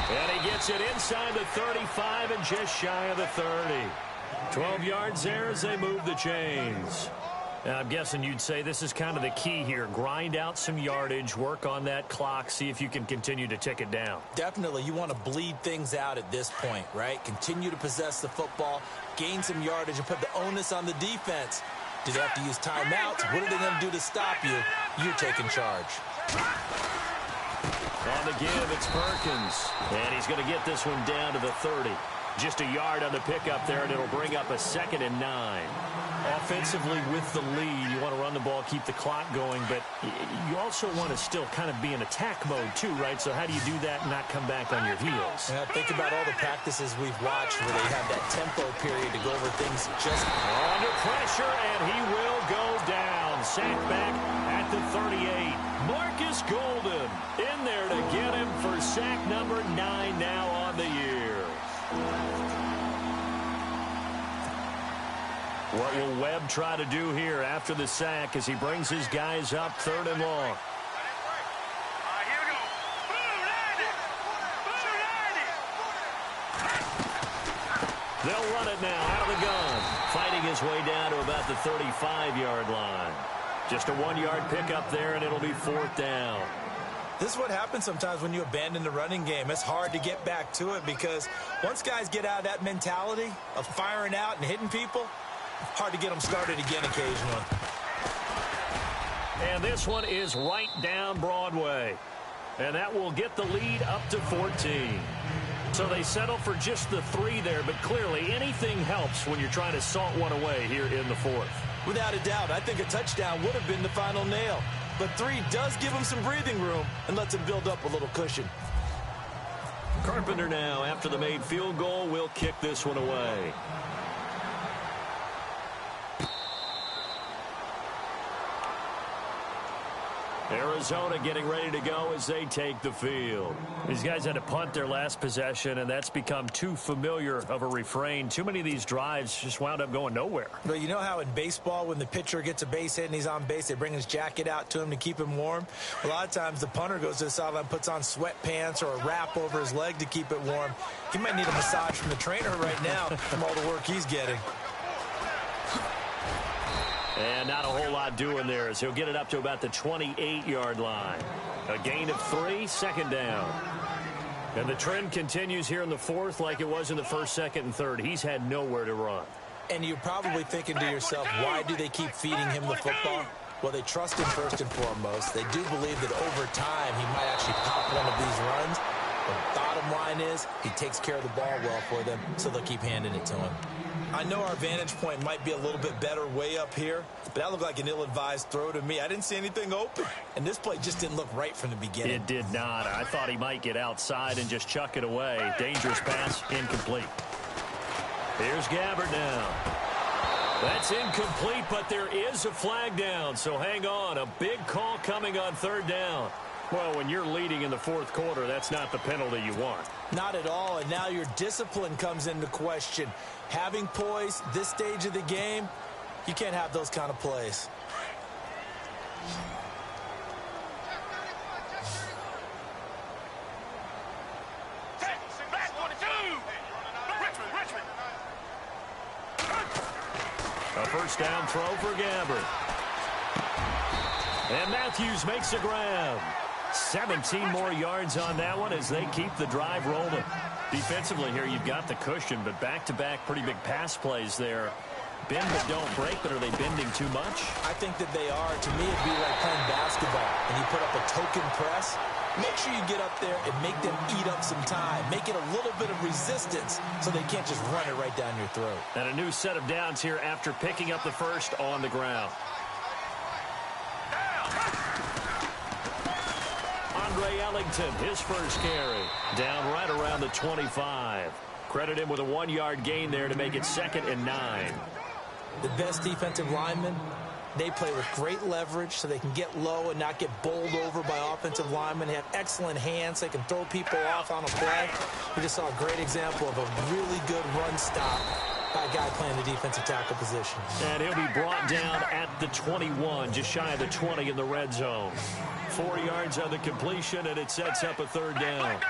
And he gets it inside the 35 and just shy of the 30. 12 yards there as they move the chains. Now, I'm guessing you'd say this is kind of the key here. Grind out some yardage, work on that clock, see if you can continue to tick it down. Definitely. You want to bleed things out at this point, right? Continue to possess the football, gain some yardage, and put the onus on the defense. Do they have to use timeouts? What are they going to do to stop you? You're taking charge. On the give, it's Perkins. And he's going to get this one down to the 30. Just a yard on the pickup there, and it'll bring up a 2nd and 9. Offensively with the lead, you want to run the ball, keep the clock going, but You also want to still kind of be in attack mode, too, right? So how do you do that and not come back on your heels? yeah, think about all the practices we've watched where they have that tempo period to go over things just under pressure, and he will go down. Sacked back at the 38. Marcus Golden in there to get him for sack number 9 now on the year. What will Webb try to do here after the sack as he brings his guys up 3rd and long? They'll run it now out of the gun. Fighting his way down to about the 35-yard line. Just a 1-yard pickup there, and it'll be 4th down. This is what happens sometimes when you abandon the running game. It's hard to get back to it because once guys get out of that mentality of firing out and hitting people, hard to get them started again occasionally. And this one is right down Broadway. And that will get the lead up to 14. So they settle for just the 3 there, but clearly anything helps when you're trying to salt one away here in the 4th. Without a doubt, I think a touchdown would have been the final nail. But 3 does give them some breathing room and lets them build up a little cushion. Carpenter now, after the made field goal, will kick this one away. Arizona getting ready to go as they take the field. These guys had to punt their last possession, and that's become too familiar of a refrain. Too many of these drives just wound up going nowhere. But you know how in baseball, when the pitcher gets a base hit and he's on base, they bring his jacket out to him to keep him warm? A lot of times the punter goes to the sideline, puts on sweatpants or a wrap over his leg to keep it warm. He might need a massage from the trainer right now from all the work he's getting. And not a whole lot doing there as he'll get it up to about the 28-yard line. A gain of 3, 2nd down. And the trend continues here in the 4th like it was in the 1st, 2nd, and 3rd. He's had nowhere to run. And you're probably thinking to yourself, why do they keep feeding him the football? Well, they trust him first and foremost. They do believe that over time he might actually pop one of these runs. The bottom line is he takes care of the ball well for them, so they'll keep handing it to him. I know our vantage point might be a little bit better way up here, but that looked like an ill-advised throw to me. I didn't see anything open, and this play just didn't look right from the beginning. It did not. I thought he might get outside and just chuck it away. Dangerous pass, incomplete. Here's Gabbard now. That's incomplete, but there is a flag down, so hang on. A big call coming on 3rd down. Well, when you're leading in the 4th quarter, that's not the penalty you want. Not at all, and now your discipline comes into question. Having poise this stage of the game, you can't have those kind of plays. A 1st down throw for Gabbard. And Matthews makes a grab. 17 more yards on that one as they keep the drive rolling. Defensively here, you've got the cushion, but back-to-back pretty big pass plays there. Bend but don't break, but are they bending too much? I think that they are. To me, it'd be like playing basketball, and you put up a token press. Make sure you get up there and make them eat up some time. Make it a little bit of resistance so they can't just run it right down your throat. And a new set of downs here after picking up the 1st on the ground. Andre Ellington, his 1st carry. Down right around the 25. Credit him with a 1-yard gain there to make it 2nd and 9. The best defensive linemen, they play with great leverage so they can get low and not get bowled over by offensive linemen. They have excellent hands. They can throw people off on a play. We just saw a great example of a really good run stop by a guy playing the defensive tackle position. And he'll be brought down at the 21, just shy of the 20 in the red zone. 4 yards on the completion, and it sets up a 3rd down.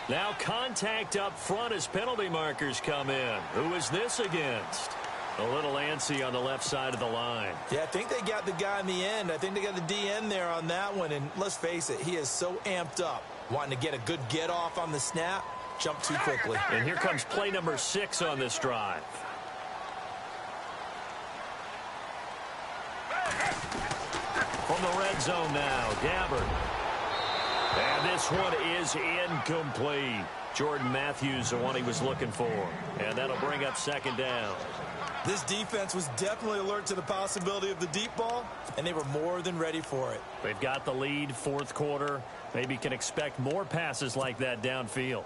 Now contact up front as penalty markers come in. Who is this against? A little antsy on the left side of the line. Yeah, I think they got the guy in the end. I think they got the DN there on that one. And let's face it, he is so amped up, wanting to get a good get off on the snap, jump too quickly. And here comes play number 6 on this drive. From the red zone now, Gabbard. And this one is incomplete. Jordan Matthews, the one he was looking for. And that'll bring up second down. This defense was definitely alert to the possibility of the deep ball, and they were more than ready for it. They've got the lead, fourth quarter. Maybe can expect more passes like that downfield.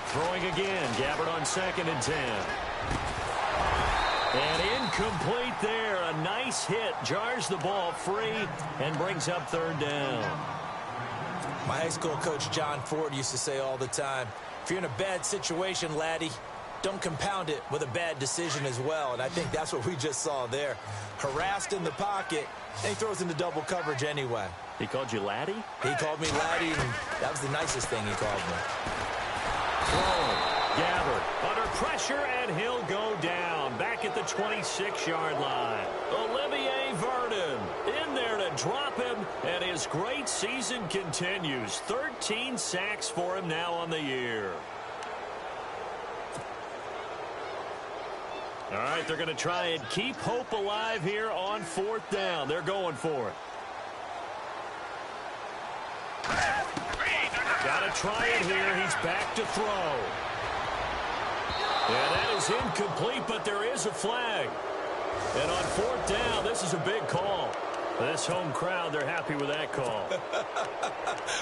Throwing again. Gabbard on 2nd and 10. And incomplete there. A nice hit. Jars the ball free and brings up 3rd down. My high school coach, John Ford, used to say all the time, if you're in a bad situation, laddie, don't compound it with a bad decision as well. And I think that's what we just saw there. Harassed in the pocket, and he throws into double coverage anyway. He called you laddie? He called me laddie, and that was the nicest thing he called me. Gabbard under pressure, and he'll go down back at the 26-yard line. Olivier Vernon in there to drop him, and his great season continues. 13 sacks for him now on the year. All right, they're going to try and keep hope alive here on 4th down. They're going for it. Got to try it here. He's back to throw. And that is incomplete, but there is a flag. And on 4th down, this is a big call. This home crowd, they're happy with that call.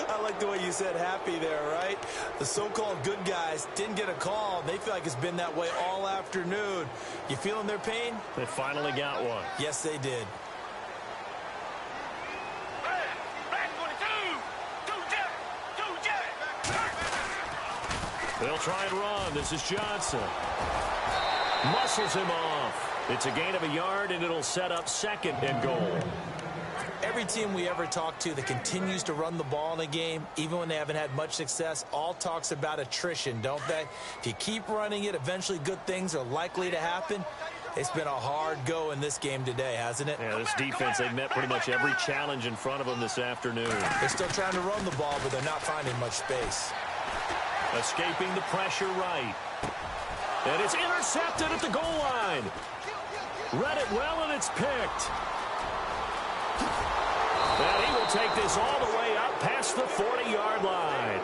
I like the way you said happy there, right? The so-called good guys didn't get a call. They feel like it's been that way all afternoon. You feeling their pain? They finally got one. Yes, they did. They'll try and run. This is Johnson. Muscles him off. It's a gain of a yard, and it'll set up 2nd and goal. Every team we ever talk to that continues to run the ball in a game, even when they haven't had much success, all talks about attrition, don't they? If you keep running it, eventually good things are likely to happen. It's been a hard go in this game today, hasn't it? Yeah, this defense, they've met pretty much every challenge in front of them this afternoon. They're still trying to run the ball, but they're not finding much space. Escaping the pressure right. And it's intercepted at the goal line. Read it well, and it's picked. And he will take this all the way up past the 40-yard line.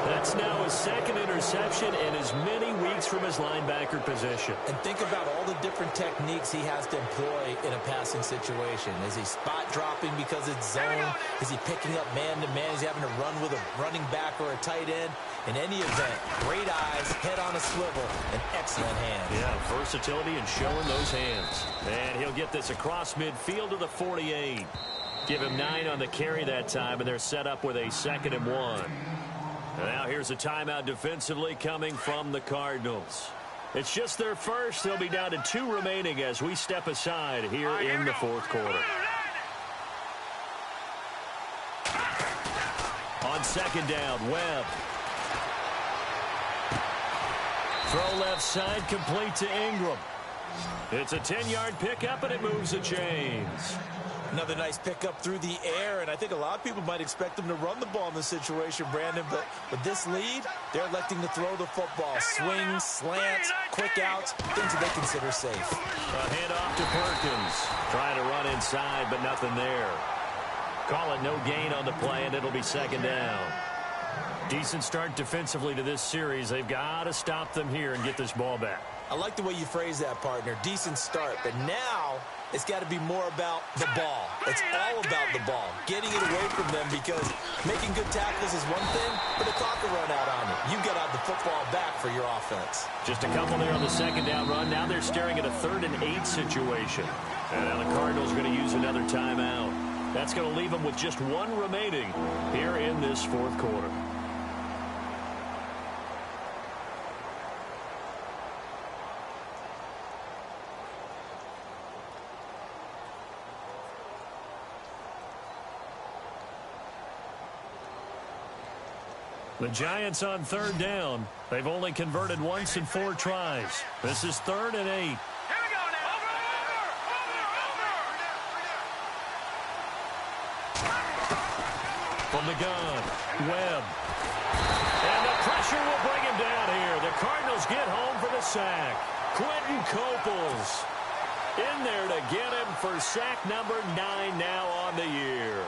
That's now his 2nd interception in as many weeks from his linebacker position. And think about all the different techniques he has to employ in a passing situation. Is he spot dropping because it's zone? Is he picking up man-to-man? Is he having to run with a running back or a tight end? In any event, great eyes, head on a swivel, and excellent hands. Yeah, versatility and showing those hands. And he'll get this across midfield to the 48. Give him 9 on the carry that time, and they're set up with a 2nd and 1. And now here's a timeout defensively coming from the Cardinals. It's just their first. They'll be down to 2 remaining as we step aside here in the 4th quarter. On 2nd down, Webb. Throw left side, complete to Ingram. It's a 10-yard pickup, and it moves the chains. Another nice pickup through the air, and I think a lot of people might expect them to run the ball in this situation, Brandon, but with this lead, they're electing to throw the football. Swings, slants, quick outs, things that they consider safe. A handoff to Perkins. Trying to run inside, but nothing there. Call it no gain on the play, and it'll be 2nd down. Decent start defensively to this series. They've got to stop them here and get this ball back. I like the way you phrase that, partner. Decent start, but now it's got to be more about the ball. It's all about the ball, getting it away from them, because making good tackles is one thing, but the clock will run out on you. You've got to have the football back for your offense. Just a couple there on the 2nd down run. Now they're staring at a 3rd and 8 situation. And now the Cardinals are going to use another timeout. That's going to leave them with just 1 remaining here in this 4th quarter. The Giants on 3rd down. They've only converted once in 4 tries. This is 3rd and 8. From the gun, Webb. And the pressure will Cardinals get home for the sack. Quentin Coples in there to get him for sack number 9 now on the year.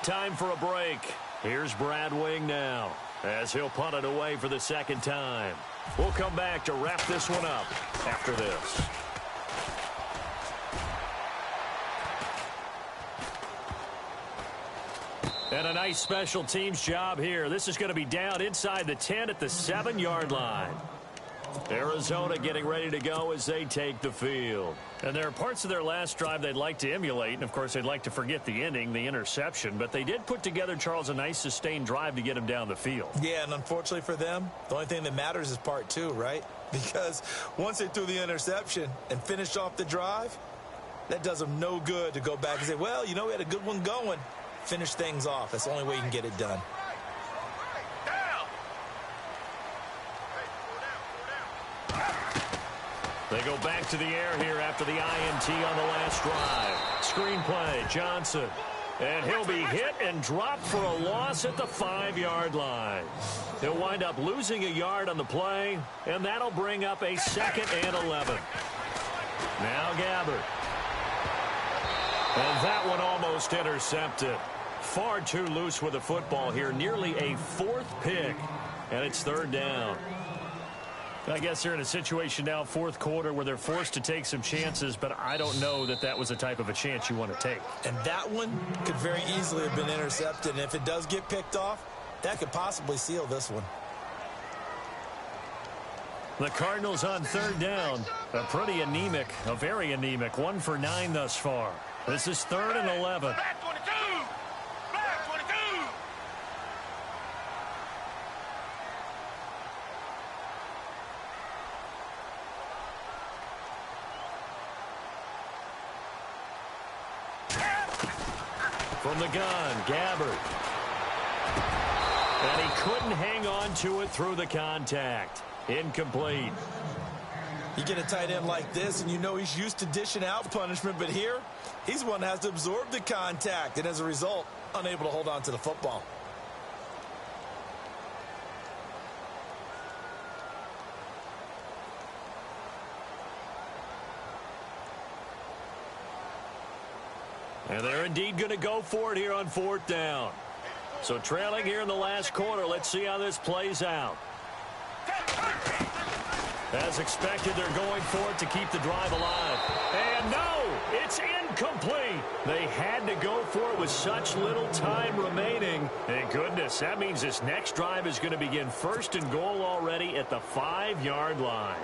Time for a break. Here's Brad Wing now as he'll punt it away for the second time. We'll come back to wrap this one up after this. And a nice special teams job here. This is going to be down inside the 10 at the 7-yard line. Arizona getting ready to go as they take the field. And there are parts of their last drive they'd like to emulate. And, of course, they'd like to forget the ending, the interception. But they did put together, Charles, a nice sustained drive to get him down the field. Yeah, and unfortunately for them, the only thing that matters is part 2, right? Because once they threw the interception and finished off the drive, that does them no good to go back and say, well, you know, we had a good one going. Finish things off. That's the only way you can get it done. They go back to the air here after the INT on the last drive. Screenplay, Johnson. And he'll be hit and dropped for a loss at the 5-yard line. He'll wind up losing a yard on the play, and that'll bring up a 2nd and 11. Now Gabbard. And that one almost intercepted. Far too loose with the football here. Nearly a 4th pick, and it's 3rd down. I guess they're in a situation now, 4th quarter, where they're forced to take some chances, but I don't know that that was the type of a chance you want to take. And that one could very easily have been intercepted, and if it does get picked off, that could possibly seal this one. The Cardinals on 3rd down. A pretty anemic, a very anemic 1 for 9 thus far. This is 3rd and 11. Back 22! Back 22! From the gun, Gabbard. And he couldn't hang on to it through the contact. Incomplete. You get a tight end like this, and you know he's used to dishing out punishment, but here, he's one that has to absorb the contact, and as a result, unable to hold on to the football. And they're indeed going to go for it here on 4th down. So trailing here in the last quarter, let's see how this plays out. As expected, they're going for it to keep the drive alive. And no, it's incomplete. They had to go for it with such little time remaining. Thank goodness, that means this next drive is going to begin 1st and goal already at the 5-yard line.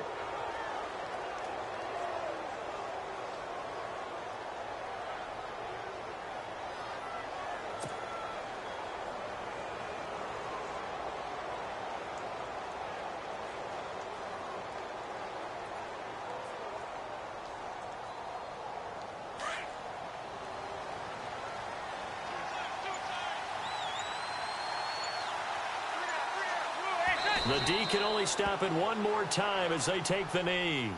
The D can only stop it one more time as they take the knee.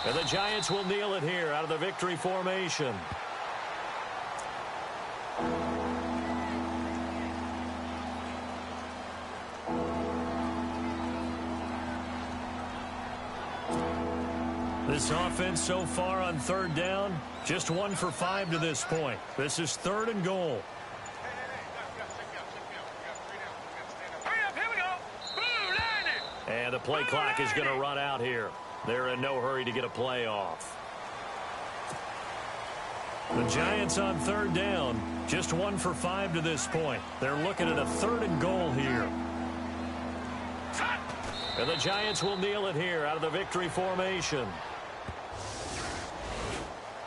And the Giants will kneel it here out of the victory formation. This offense so far on 3rd down, just 1 for 5 to this point. This is 3rd and goal. And the play clock is going to run out here. They're in no hurry to get a play off. The Giants on third down. Just 1 for 5 to this point. They're looking at a 3rd and goal here. And the Giants will kneel it here out of the victory formation.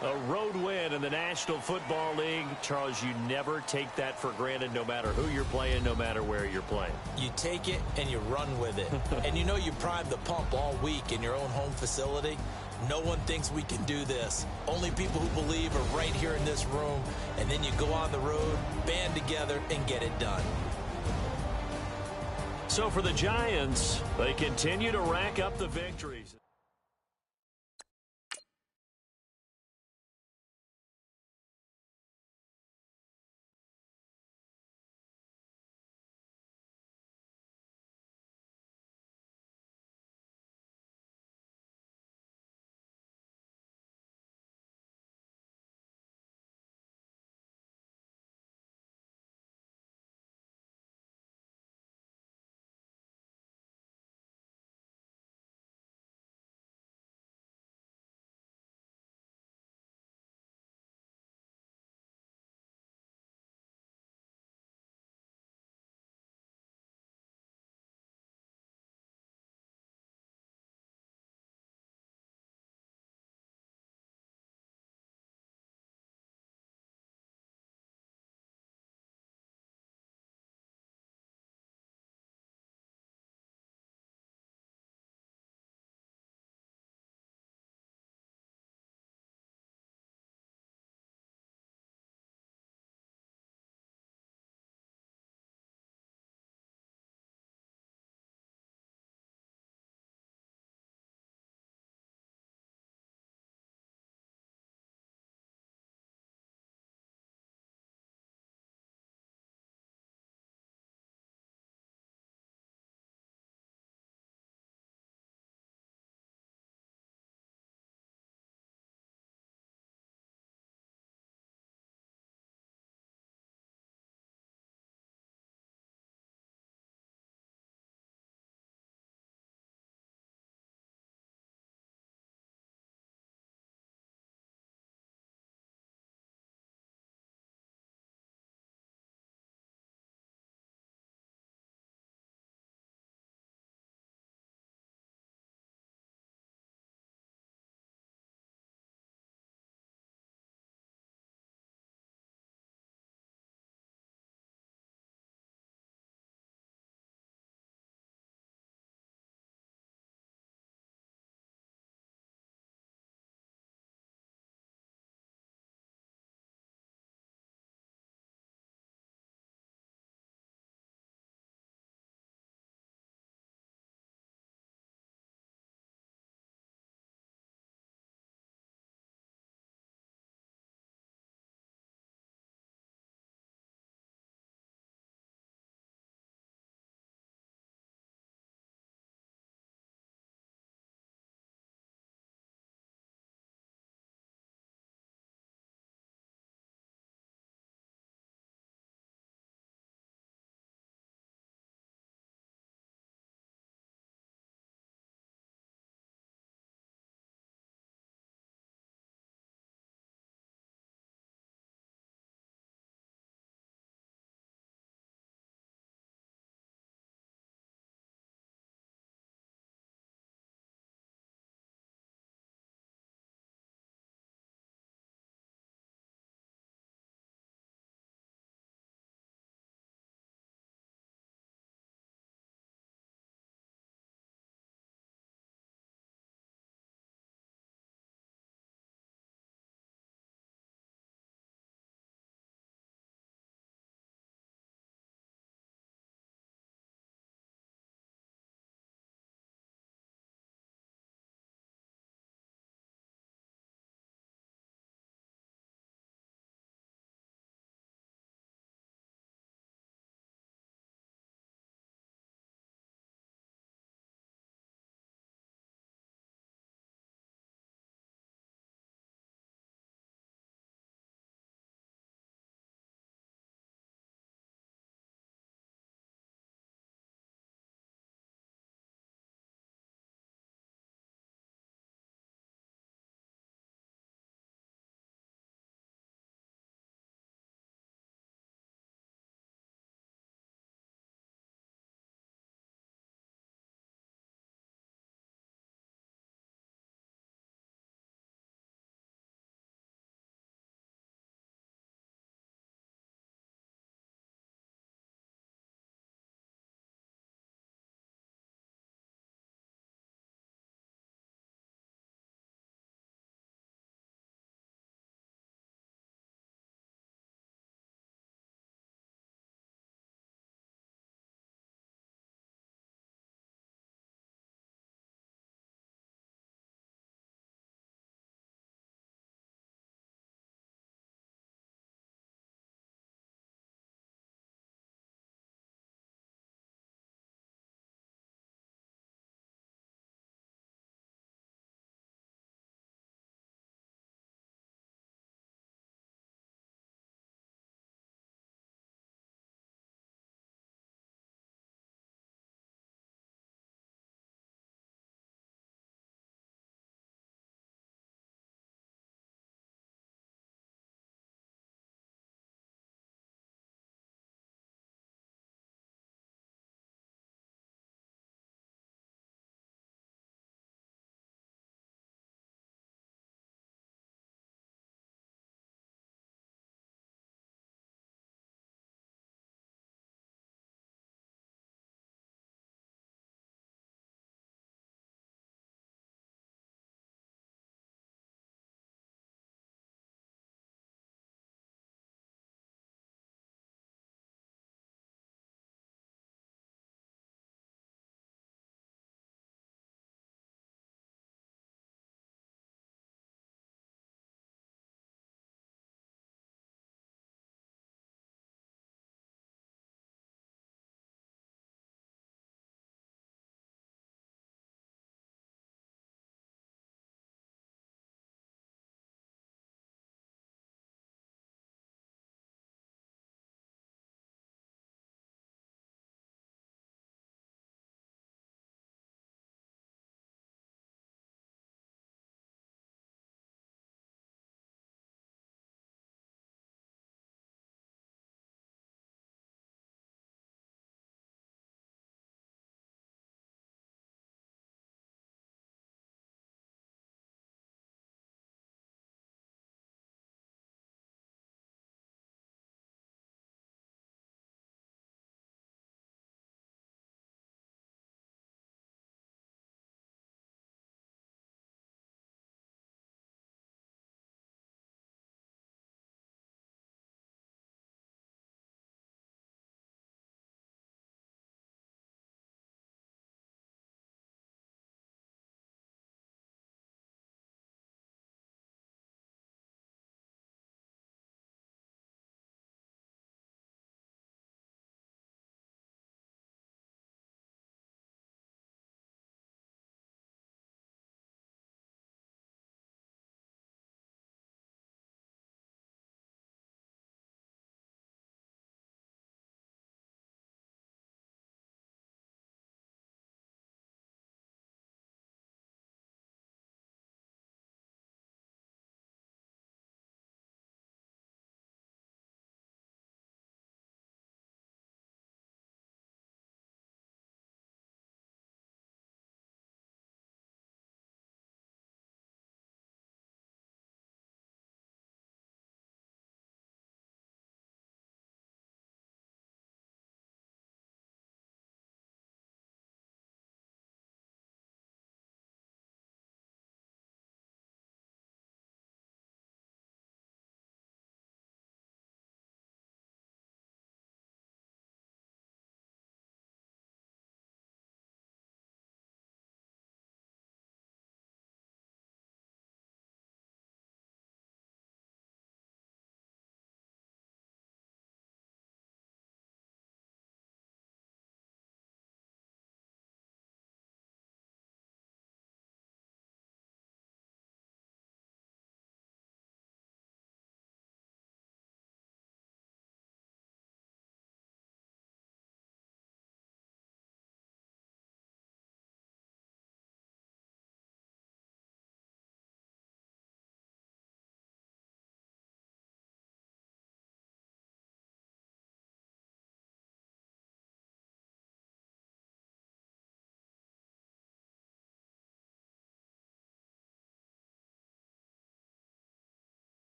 A road win in the National Football League. Charles, you never take that for granted no matter who you're playing, no matter where you're playing. You take it and you run with it. And you know you primed the pump all week in your own home facility. No one thinks we can do this. Only people who believe are right here in this room. And then you go on the road, band together, and get it done. So for the Giants, they continue to rack up the victories.